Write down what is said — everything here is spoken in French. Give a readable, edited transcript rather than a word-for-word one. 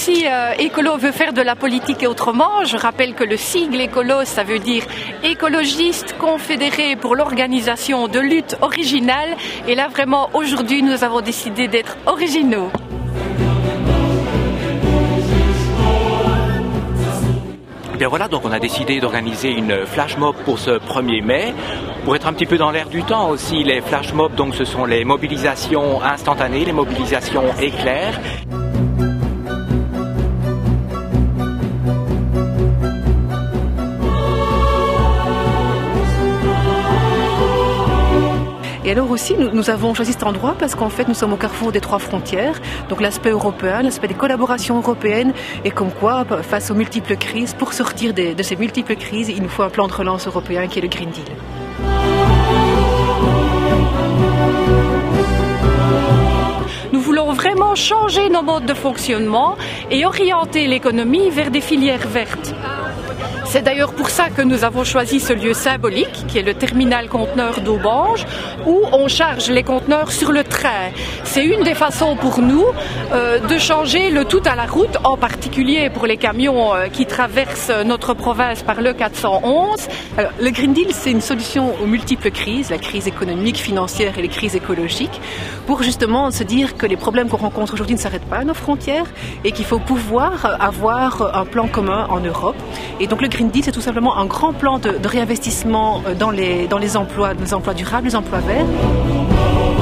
ici, Écolo veut faire de la politique et autrement. Je rappelle que le sigle Écolo, ça veut dire écologiste confédéré pour l'organisation de lutte originale. Et là, vraiment, aujourd'hui, nous avons décidé d'être originaux. Et bien voilà, donc on a décidé d'organiser une flash mob pour ce 1er mai. Pour être un petit peu dans l'air du temps aussi, les flash mobs, donc ce sont les mobilisations instantanées, les mobilisations éclairs. Et alors aussi, nous avons choisi cet endroit parce qu'en fait, nous sommes au carrefour des 3 frontières. Donc l'aspect européen, l'aspect des collaborations européennes et comme quoi, face aux multiples crises, pour sortir de ces multiples crises, il nous faut un plan de relance européen qui est le Green Deal. Nous voulons vraiment changer nos modes de fonctionnement et orienter l'économie vers des filières vertes. C'est d'ailleurs pour ça que nous avons choisi ce lieu symbolique, qui est le terminal conteneur d'Aubange, où on charge les conteneurs sur le train. C'est une des façons pour nous de changer le tout à la route, en particulier pour les camions qui traversent notre province par le 411. Alors, le Green Deal, c'est une solution aux multiples crises, la crise économique, financière et les crises écologiques, pour justement se dire que les problèmes qu'on rencontre aujourd'hui ne s'arrêtent pas à nos frontières et qu'il faut pouvoir avoir un plan commun en Europe. Et donc le Green Deal, c'est tout simplement un grand plan de réinvestissement dans les emplois durables, les emplois verts.